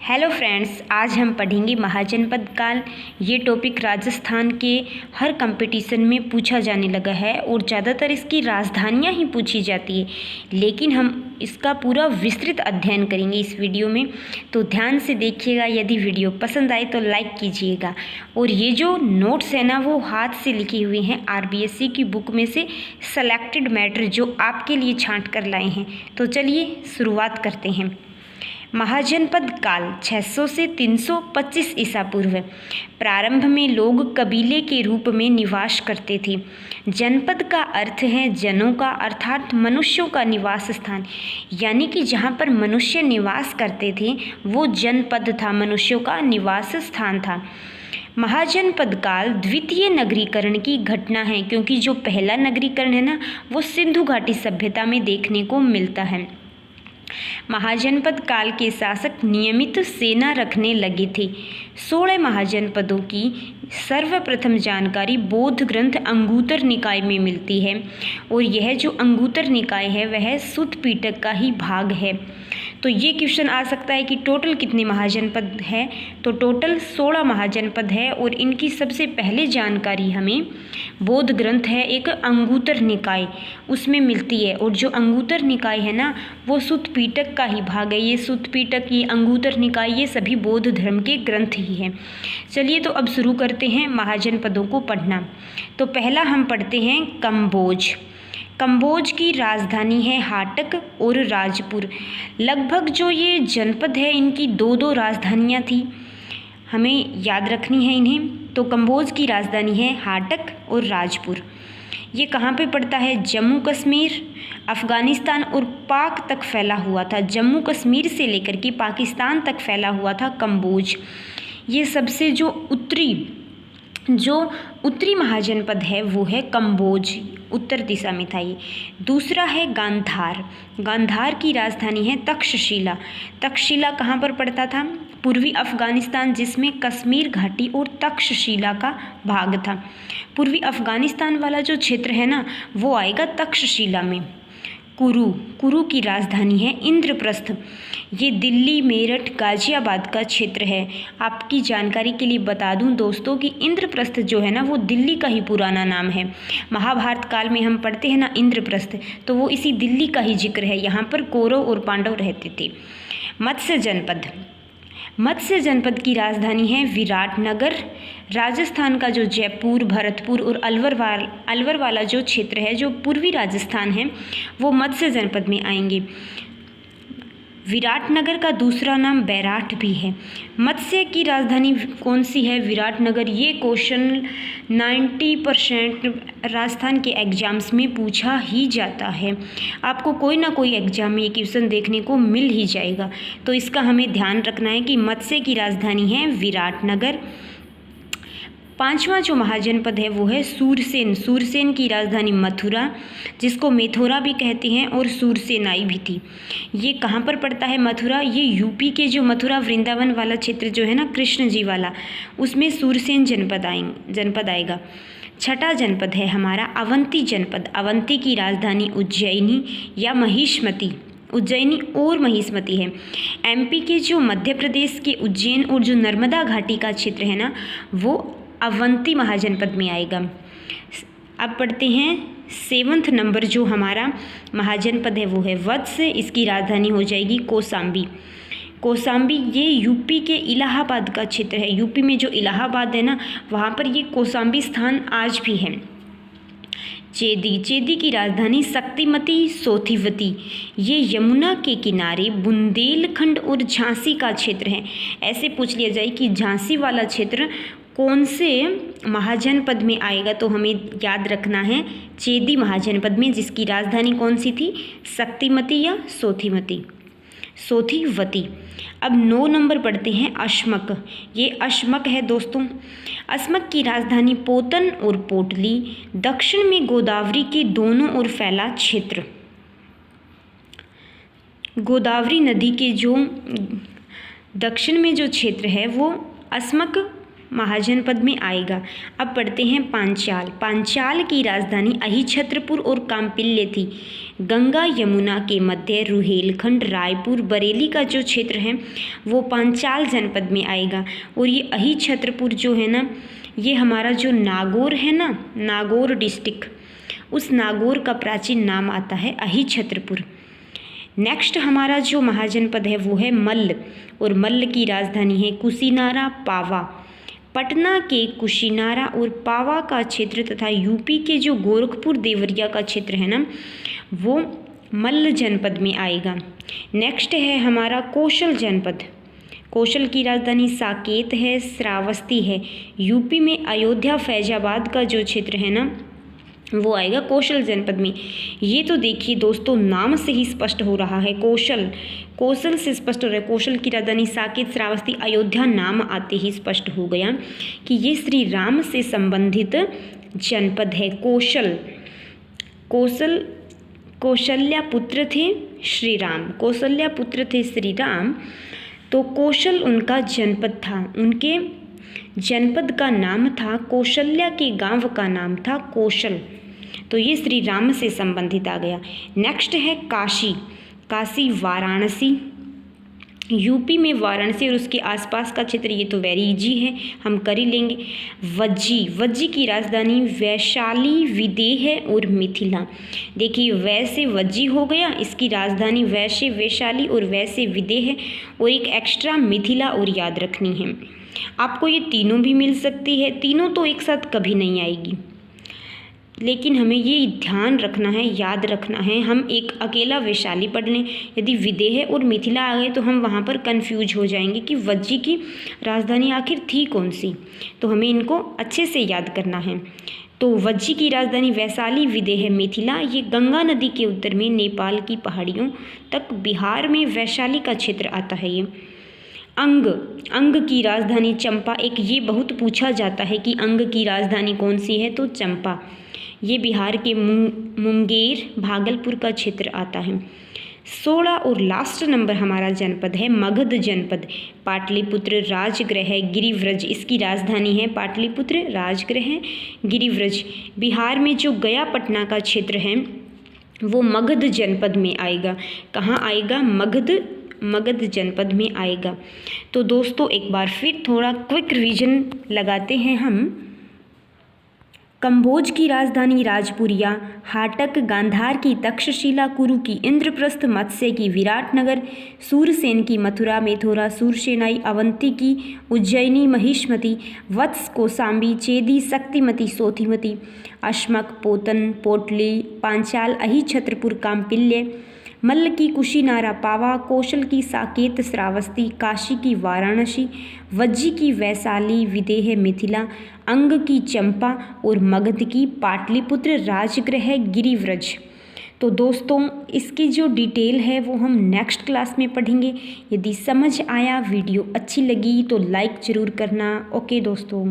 Hello friends, आज हम पढ़ेंगे महाजनपद काल। ये टॉपिक राजस्थान के हर कंपटीशन में पूछा जाने लगा है और ज़्यादातर इसकी राजधानियाँ ही पूछी जाती है, लेकिन हम इसका पूरा विस्तृत अध्ययन करेंगे इस वीडियो में। तो ध्यान से देखिएगा। यदि वीडियो पसंद आए तो लाइक कीजिएगा। और ये जो नोट्स है ना, वो हाथ से लिखे हुए हैं आरबीएससी की बुक में से सेलेक्टेड मैटर जो आपके लिए छांट कर लाए हैं। तो चलिए शुरुआत करते हैं। महाजनपद काल 600 से 325 ईसा पूर्व। प्रारंभ में लोग कबीले के रूप में निवास करते थे। जनपद का अर्थ है जनों का, अर्थात मनुष्यों का निवास स्थान, यानी कि जहाँ पर मनुष्य निवास करते थे वो जनपद था, मनुष्यों का निवास स्थान था। महाजनपद काल द्वितीय नगरीकरण की घटना है, क्योंकि जो पहला नगरीकरण है ना, वो सिंधु घाटी सभ्यता में देखने को मिलता है। महाजनपद काल के शासक नियमित सेना रखने लगे थे। 16 महाजनपदों की सर्वप्रथम जानकारी बौद्ध ग्रंथ अंगुतर निकाय में मिलती है, और यह जो अंगुतर निकाय है वह सुत्त पिटक का ही भाग है। तो ये क्वेश्चन आ सकता है कि टोटल कितने महाजनपद है। तो टोटल 16 महाजनपद है, और इनकी सबसे पहले जानकारी हमें बौद्ध ग्रंथ है एक अंगुतर निकाय, उसमें मिलती है। और जो अंगुतर निकाय है ना, वो सुत्त पिटक का ही भाग है। ये सुत्त पिटक, ये अंगुतर निकाय, ये सभी बौद्ध धर्म के ग्रंथ ही हैं। चलिए तो अब शुरू करते हैं महाजनपदों को पढ़ना। तो पहला हम पढ़ते हैं कंबोज। कंबोज की राजधानी है हाटक और राजपुर। लगभग जो ये जनपद है इनकी दो दो राजधानियाँ थी, हमें याद रखनी है इन्हें। तो कंबोज की राजधानी है हाटक और राजपुर। ये कहाँ पे पड़ता है? जम्मू कश्मीर, अफ़गानिस्तान और पाक तक फैला हुआ था। जम्मू कश्मीर से लेकर के पाकिस्तान तक फैला हुआ था कंबोज। ये सबसे जो उत्तरी महाजनपद है वो है कंबोज, उत्तर दिशा में था ये। दूसरा है गांधार। गांधार की राजधानी है तक्षशिला। तक्षशिला कहाँ पर पड़ता था? पूर्वी अफ़गानिस्तान, जिसमें कश्मीर घाटी और तक्षशिला का भाग था। पूर्वी अफ़गानिस्तान वाला जो क्षेत्र है ना, वो आएगा तक्षशिला में। कुरु की राजधानी है इंद्रप्रस्थ। ये दिल्ली, मेरठ, गाज़ियाबाद का क्षेत्र है। आपकी जानकारी के लिए बता दूं दोस्तों कि इंद्रप्रस्थ जो है ना, वो दिल्ली का ही पुराना नाम है। महाभारत काल में हम पढ़ते हैं ना इंद्रप्रस्थ, तो वो इसी दिल्ली का ही जिक्र है। यहाँ पर कौरव और पांडव रहते थे। मत्स्य जनपद की राजधानी है विराटनगर। राजस्थान का जो जयपुर, भरतपुर और अलवर वाला जो क्षेत्र है, जो पूर्वी राजस्थान है, वो मत्स्य जनपद में आएंगे। विराटनगर का दूसरा नाम बैराठ भी है। मत्स्य की राजधानी कौन सी है? विराटनगर। ये क्वेश्चन 90% राजस्थान के एग्जाम्स में पूछा ही जाता है। आपको कोई ना कोई एग्जाम में ये क्वेश्चन देखने को मिल ही जाएगा। तो इसका हमें ध्यान रखना है कि मत्स्य की राजधानी है विराटनगर। पांचवा जो महाजनपद है वो है सूरसेन। सूरसेन की राजधानी मथुरा, जिसको मेथोरा भी कहते हैं, और सूरसेनाई भी थी। ये कहाँ पर पड़ता है मथुरा? ये यूपी के जो मथुरा वृंदावन वाला क्षेत्र जो है ना, कृष्ण जी वाला, उसमें सूरसेन जनपद आएगा। छठा जनपद है हमारा अवंती जनपद। अवंती की राजधानी उज्जैनी या महिष्मती, उज्जैनी और महिष्मती है। एमपी के जो मध्य प्रदेश के उज्जैन और जो नर्मदा घाटी का क्षेत्र है ना, वो अवंती महाजनपद में आएगा। अब पढ़ते हैं 7वां नंबर जो हमारा महाजनपद है वो है वत्स। इसकी राजधानी हो जाएगी कौसाम्बी। कौसाम्बी ये यूपी के इलाहाबाद का क्षेत्र है। यूपी में जो इलाहाबाद है ना, वहाँ पर ये कौसाम्बी स्थान आज भी है। चेदी की राजधानी शक्तिमती सोथिवती। ये यमुना के किनारे बुंदेलखंड और झांसी का क्षेत्र है। ऐसे पूछ लिया जाए कि झांसी वाला क्षेत्र कौन से महाजनपद में आएगा, तो हमें याद रखना है चेदी महाजनपद में, जिसकी राजधानी कौन सी थी? शक्तिमती या सोथिवती। अब 9 नंबर पढ़ते हैं अशमक। ये अशमक है दोस्तों। अशमक की राजधानी पोतन और पोटली। दक्षिण में गोदावरी के दोनों ओर फैला क्षेत्र। गोदावरी नदी के जो दक्षिण में जो क्षेत्र है वो अशमक महाजनपद में आएगा। अब पढ़ते हैं पांचाल। पांचाल की राजधानी अहिछत्रपुर और कांपिल्य थी। गंगा यमुना के मध्य रुहेलखंड, रायपुर, बरेली का जो क्षेत्र है वो पांचाल जनपद में आएगा। और ये अहिछत्रपुर जो है ना, ये हमारा जो नागौर है ना, नागौर डिस्ट्रिक्ट, उस नागौर का प्राचीन नाम आता है अहिछत्रपुर। नेक्स्ट हमारा जो महाजनपद है वो है मल्ल, और मल्ल की राजधानी है कुशीनारा, पावा। पटना के कुशीनारा और पावा का क्षेत्र तथा यूपी के जो गोरखपुर देवरिया का क्षेत्र है ना, वो मल्ल जनपद में आएगा। नेक्स्ट है हमारा कौशल जनपद। कौशल की राजधानी साकेत है, श्रावस्ती है। यूपी में अयोध्या फैजाबाद का जो क्षेत्र है ना, वो आएगा कौशल जनपद में। ये तो देखिए दोस्तों, नाम से ही स्पष्ट हो रहा है, कौशल से स्पष्ट हो रहा है। कौशल की राजधानी साकेत, श्रावस्ती, अयोध्या नाम आते ही स्पष्ट हो गया कि ये श्री राम से संबंधित जनपद है। कौशल्या पुत्र थे श्री राम, कौशल्या पुत्र थे श्री राम, तो कौशल उनका जनपद था। उनके जनपद का नाम था कौशल्या, के गांव का नाम था कौशल, तो ये श्री राम से संबंधित आ गया। नेक्स्ट है काशी। काशी वाराणसी, यूपी में वाराणसी और उसके आसपास का क्षेत्र, ये तो वेरी इजी है, हम कर ही लेंगे। वज्जी की राजधानी वैशाली, विदेह और मिथिला। देखिए वैसे वज्जी हो गया, इसकी राजधानी वैसे वैशाली और वैसे विदेह, और एक एक्स्ट्रा मिथिला और याद रखनी है। आपको ये तीनों भी मिल सकती है, तीनों तो एक साथ कभी नहीं आएगी, लेकिन हमें ये ध्यान रखना है, याद रखना है। हम एक अकेला वैशाली पढ़ लें, यदि विदेह और मिथिला आ गए तो हम वहाँ पर कंफ्यूज हो जाएंगे कि वज्जी की राजधानी आखिर थी कौन सी, तो हमें इनको अच्छे से याद करना है। तो वज्जी की राजधानी वैशाली, विदेह, मिथिला, ये गंगा नदी के उत्तर में नेपाल की पहाड़ियों तक, बिहार में वैशाली का क्षेत्र आता है। ये अंग की राजधानी चंपा, एक ये बहुत पूछा जाता है कि अंग की राजधानी कौन सी है, तो चंपा, ये बिहार के मुंगेर, भागलपुर का क्षेत्र आता है। 16 और लास्ट नंबर हमारा जनपद है मगध जनपद। पाटलिपुत्र, राजगृह, गिरिव्रज, इसकी राजधानी है पाटलिपुत्र, राजगृह, गिरिव्रज। बिहार में जो गया पटना का क्षेत्र है वो मगध जनपद में आएगा। कहाँ आएगा? मगध जनपद में आएगा। तो दोस्तों एक बार फिर थोड़ा क्विक रिवीजन लगाते हैं हम। कंबोज की राजधानी राजपुरिया, हाटक, गांधार की तक्षशिला, कुरु की इंद्रप्रस्थ, मत्स्य की विराटनगर, सूरसेन की मथुरा, मेथोरा, सूरसेनाई, अवंती की उज्जैनी, महिष्मती, वत्स, कौसाम्बी, चेदी, शक्तिमती, सोथिमती, अश्मक, पोतन, पोटली, पांचाल, अहिछत्रपुर, कांपिल्य, मल्ल की कुशीनारा, पावा, कौशल की साकेत, श्रावस्ती, काशी की वाराणसी, वज्जी की वैशाली, विदेह, मिथिला, अंग की चंपा और मगध की पाटलिपुत्र, राजगृह, गिरिव्रज। तो दोस्तों इसकी जो डिटेल है वो हम नेक्स्ट क्लास में पढ़ेंगे। यदि समझ आया, वीडियो अच्छी लगी तो लाइक ज़रूर करना। ओके दोस्तों।